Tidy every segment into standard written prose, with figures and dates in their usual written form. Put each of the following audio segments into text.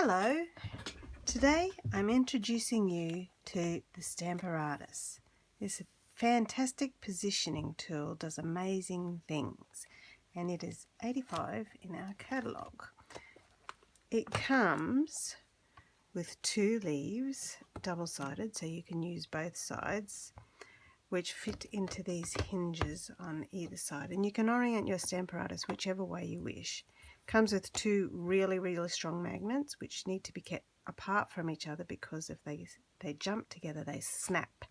Hello, today I'm introducing you to the Stamparatus. This fantastic positioning tool does amazing things, and it is $85 in our catalogue. It comes with two leaves, double-sided, so you can use both sides, which fit into these hinges on either side, and you can orient your Stamparatus whichever way you wish. Comes with two really strong magnets which need to be kept apart from each other because if they jump together they snap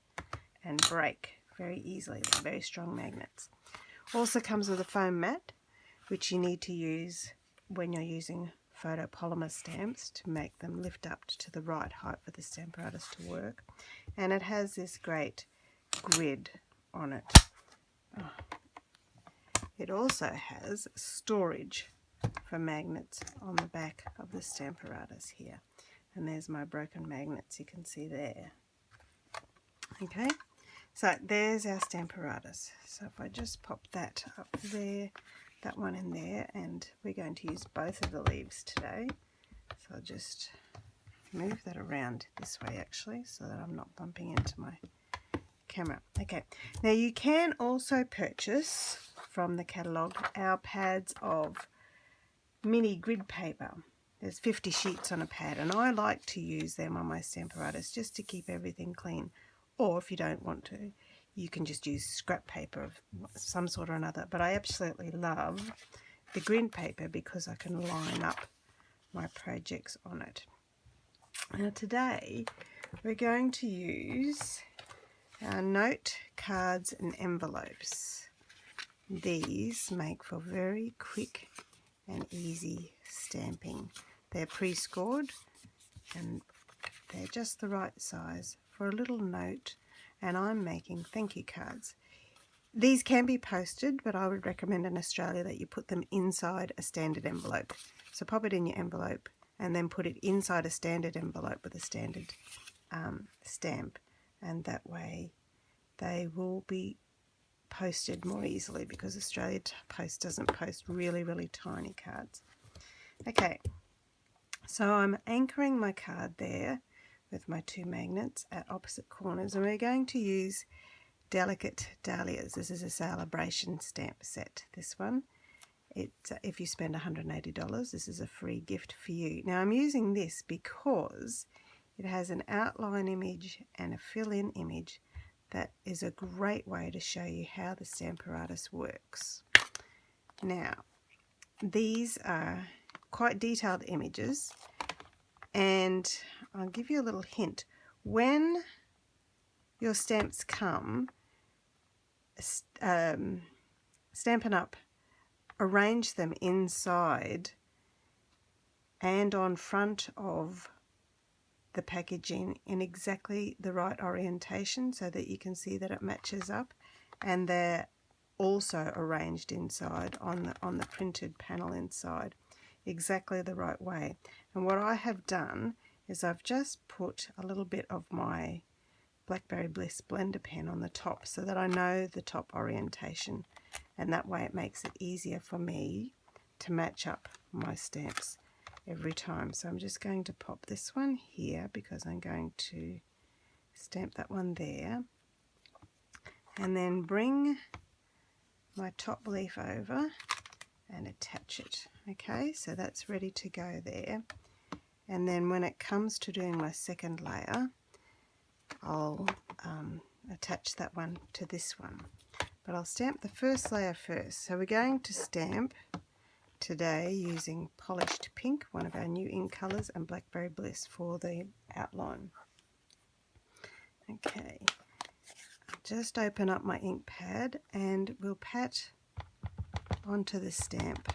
and break very easily. They're very strong magnets. Also comes with a foam mat which you need to use when you're using photopolymer stamps to make them lift up to the right height for the Stamparatus to work. And it has this great grid on it. It also has storage for magnets on the back of the Stamparatus here, and there's my broken magnets you can see there. Okay, so there's our Stamparatus. So if I just pop that up there, that one in there, and we're going to use both of the leaves today, so I'll just move that around this way actually so that I'm not bumping into my camera. Okay, now you can also purchase from the catalogue our pads of mini grid paper. There's 50 sheets on a pad, and I like to use them on my Stamparatus just to keep everything clean. Or if you don't want to, you can just use scrap paper of some sort or another. But I absolutely love the grid paper because I can line up my projects on it. Now today we're going to use our note cards and envelopes. These make for very quick and easy stamping. They're pre-scored and they're just the right size for a little note, and I'm making thank you cards. These can be posted, but I would recommend in Australia that you put them inside a standard envelope. So pop it in your envelope and then put it inside a standard envelope with a standard stamp, and that way they will be posted more easily because Australia Post doesn't post really tiny cards. Okay, so I'm anchoring my card there with my two magnets at opposite corners, and we're going to use Delicate Dahlias. This is a celebration stamp set, this one. If you spend $180, this is a free gift for you. Now I'm using this because it has an outline image and a fill-in image that is a great way to show you how the Stamparatus works. Now, these are quite detailed images, and I'll give you a little hint. When your stamps come, Stampin' Up! Arrange them inside and on front of the packaging in exactly the right orientation so that you can see that it matches up, and they're also arranged inside on the printed panel inside exactly the right way. And what I have done is I've just put a little bit of my Blackberry Bliss blender pen on the top so that I know the top orientation, and that way it makes it easier for me to match up my stamps every time. So I'm just going to pop this one here because I'm going to stamp that one there, and then bring my top leaf over and attach it. Okay, so that's ready to go there. And then when it comes to doing my second layer, I'll attach that one to this one. But I'll stamp the first layer first. So we're going to stamp today using Polished Pink, one of our new ink colours, and Blackberry Bliss for the outline. Okay, just open up my ink pad and we'll pat onto the stamp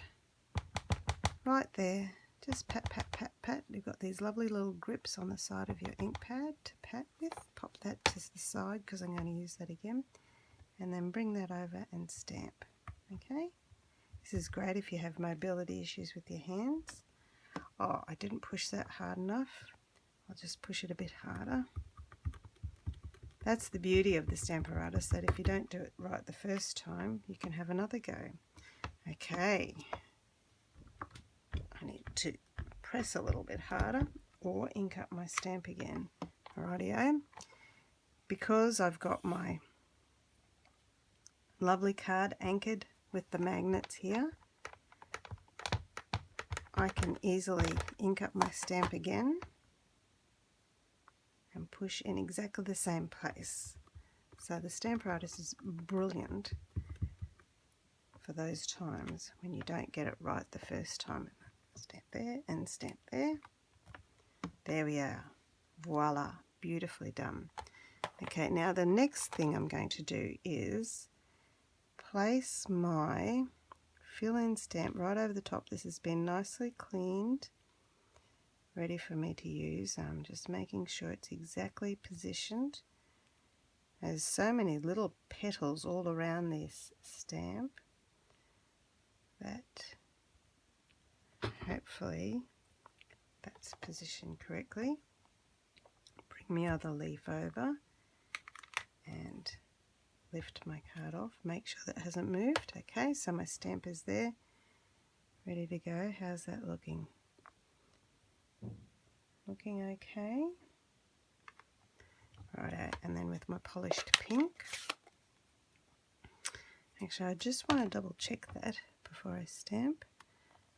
right there. Just pat. You've got these lovely little grips on the side of your ink pad to pat with. Pop that to the side because I'm going to use that again, and then bring that over and stamp. Okay, this is great if you have mobility issues with your hands. Oh, I didn't push that hard enough. I'll just push it a bit harder. That's the beauty of the Stamparatus, that if you don't do it right the first time, you can have another go. Okay, I need to press a little bit harder or ink up my stamp again. Alrighty-o. Because I've got my lovely card anchored with the magnets here, I can easily ink up my stamp again and push in exactly the same place. So the Stamparatus is brilliant for those times when you don't get it right the first time. Stamp there and stamp there. There we are. Voila, beautifully done. Okay, now the next thing I'm going to do is place my fill-in stamp right over the top. This has been nicely cleaned, ready for me to use. I'm just making sure it's exactly positioned. There's so many little petals all around this stamp that hopefully that's positioned correctly. Bring my other leaf over and lift my card off. Make sure that hasn't moved. Okay, so my stamp is there, ready to go. How's that looking? Looking okay. Righto, and then with my polished pink. Actually, I just want to double check that before I stamp.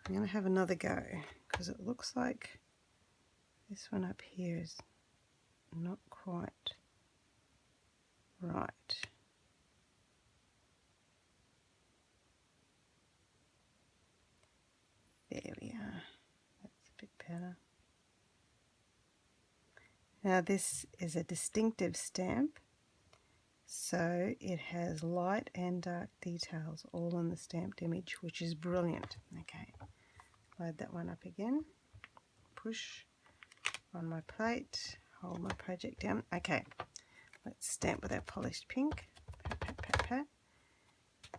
I'm going to have another go because it looks like this one up here is not quite right. There we are. That's a bit better. Now this is a distinctive stamp, so it has light and dark details all in the stamped image, which is brilliant. Okay, load that one up again, push on my plate, hold my project down. Okay, let's stamp with our polished pink. Pat, pat, pat, pat.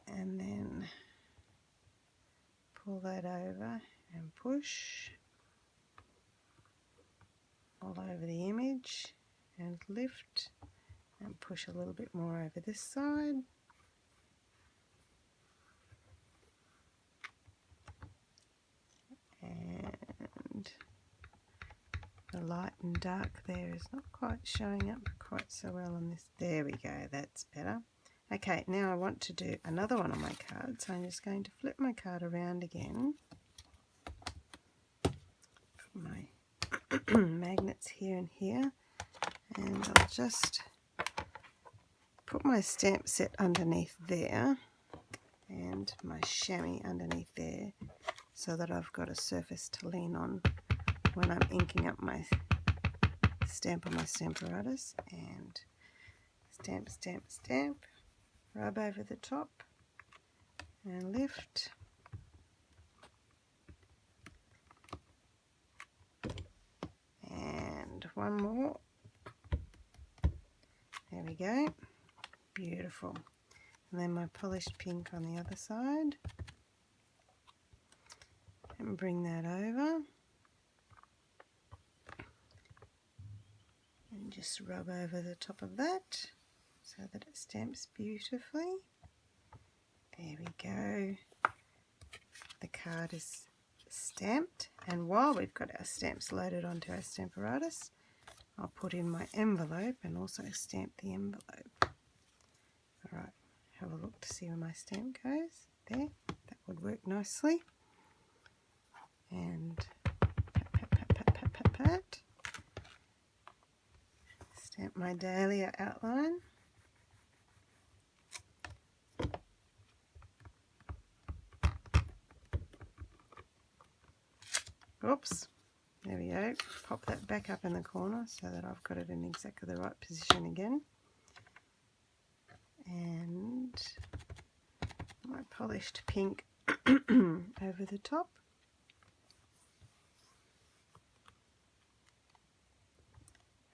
And then pull that over and push all over the image and lift and push a little bit more over this side. And the light and dark there is not quite showing up quite so well on this. There we go, that's better. Okay, now I want to do another one on my card, so I'm just going to flip my card around again. Put my magnets here and here, and I'll just put my stamp set underneath there and my chamois underneath there so that I've got a surface to lean on when I'm inking up my stamp on my Stamparatus. And stamp, stamp, stamp, rub over the top and lift. And one more. There we go. Beautiful. And then my polished pink on the other side. And bring that over. And just rub over the top of that so that it stamps beautifully. There we go. The card is stamped, and while we've got our stamps loaded onto our Stamparatus, I'll put in my envelope and also stamp the envelope. Alright, have a look to see where my stamp goes. There, that would work nicely. And pat, pat, pat, pat, pat, pat, pat. Stamp my dahlia outline. Oops, there we go. Pop that back up in the corner so that I've got it in exactly the right position again. And my polished pink over the top.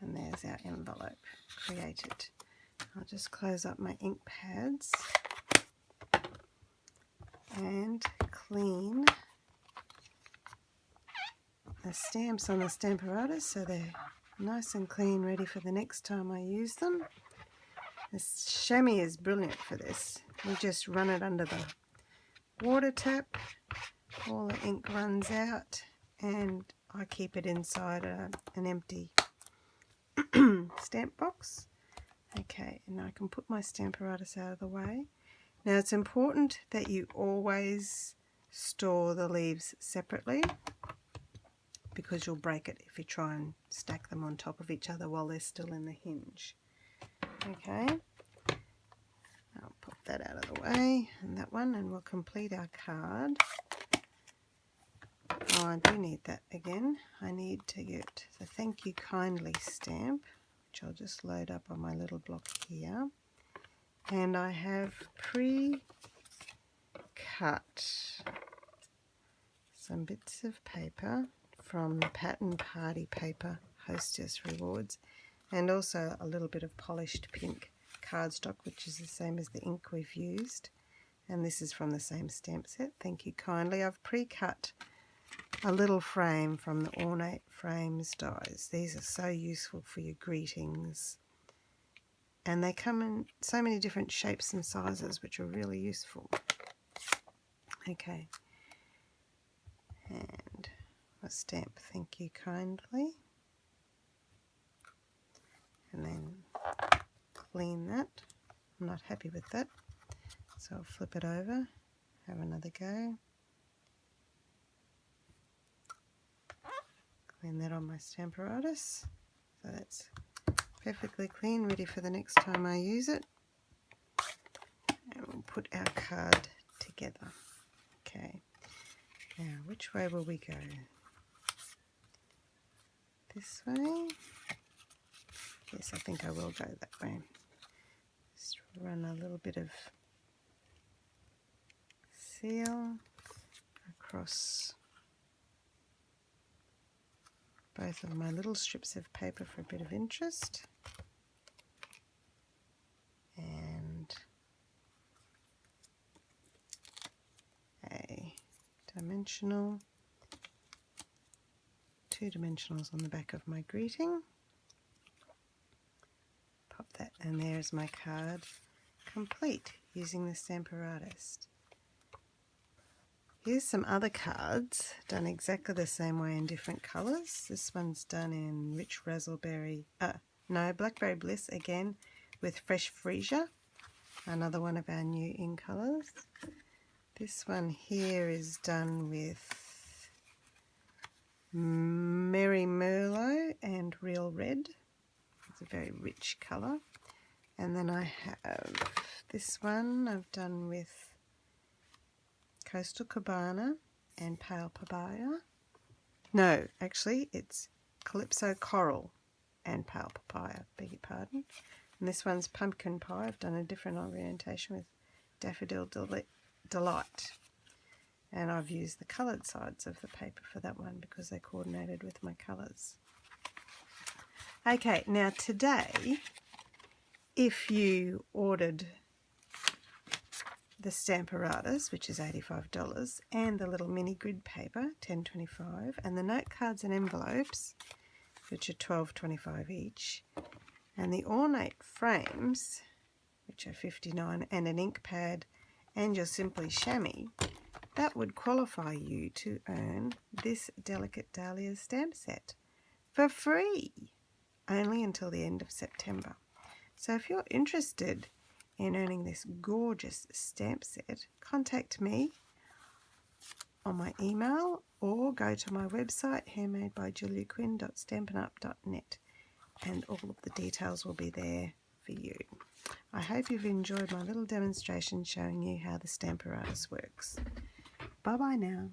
And there's our envelope created. I'll just close up my ink pads and clean the stamps on the Stamparatus so they're nice and clean, ready for the next time I use them. This chamois is brilliant for this. We just run it under the water tap, all the ink runs out, and I keep it inside an empty stamp box. Okay, and I can put my Stamparatus out of the way. Now it's important that you always store the leaves separately, because you'll break it if you try and stack them on top of each other while they're still in the hinge. Okay, I'll pop that out of the way, and that one, and we'll complete our card. Oh, I do need that again. I need to get the Thank You Kindly stamp, which I'll just load up on my little block here. And I have pre-cut some bits of paper from the Pattern Party Paper Hostess Rewards, and also a little bit of polished pink cardstock, which is the same as the ink we've used. And this is from the same stamp set, Thank You Kindly. I've pre-cut a little frame from the Ornate Frames dies. These are so useful for your greetings. And they come in so many different shapes and sizes, which are really useful. Okay. And a stamp Thank You Kindly. And then clean that. I'm not happy with that, so I'll flip it over, have another go. Clean that on my Stamparatus. So that's perfectly clean, ready for the next time I use it. And we'll put our card together. Okay. Now, which way will we go? This way? Yes, I think I will go that way. Just run a little bit of seal across both of my little strips of paper for a bit of interest. And a dimensional, 2 dimensionals on the back of my greeting. Pop that, and there's my card complete using the Stamparatus. Here's some other cards done exactly the same way in different colours. This one's done in Rich Razzleberry, Blackberry Bliss again with Fresh Freesia, another one of our new in colours. This one here is done with Merry Merlot and Real Red. It's a very rich colour. And then I have this one I've done with Coastal Cabana and Pale Papaya. No, actually it's Calypso Coral and Pale Papaya, beg your pardon. And this one's Pumpkin Pie. I've done a different orientation with Daffodil Delight. And I've used the coloured sides of the paper for that one because they coordinated with my colours. Okay, now today, if you ordered the Stamparatus, which is $85, and the little mini grid paper, $10.25, and the note cards and envelopes, which are $12.25 each, and the ornate frames, which are $59, and an ink pad, and your Simply Chamois, that would qualify you to earn this Delicate Dahlia stamp set for free, only until the end of September. So if you're interested in earning this gorgeous stamp set, contact me on my email or go to my website, handmadebyjuliaquinn.stampinup.net, and all of the details will be there for you. I hope you've enjoyed my little demonstration showing you how the Stamparatus works. Bye bye now.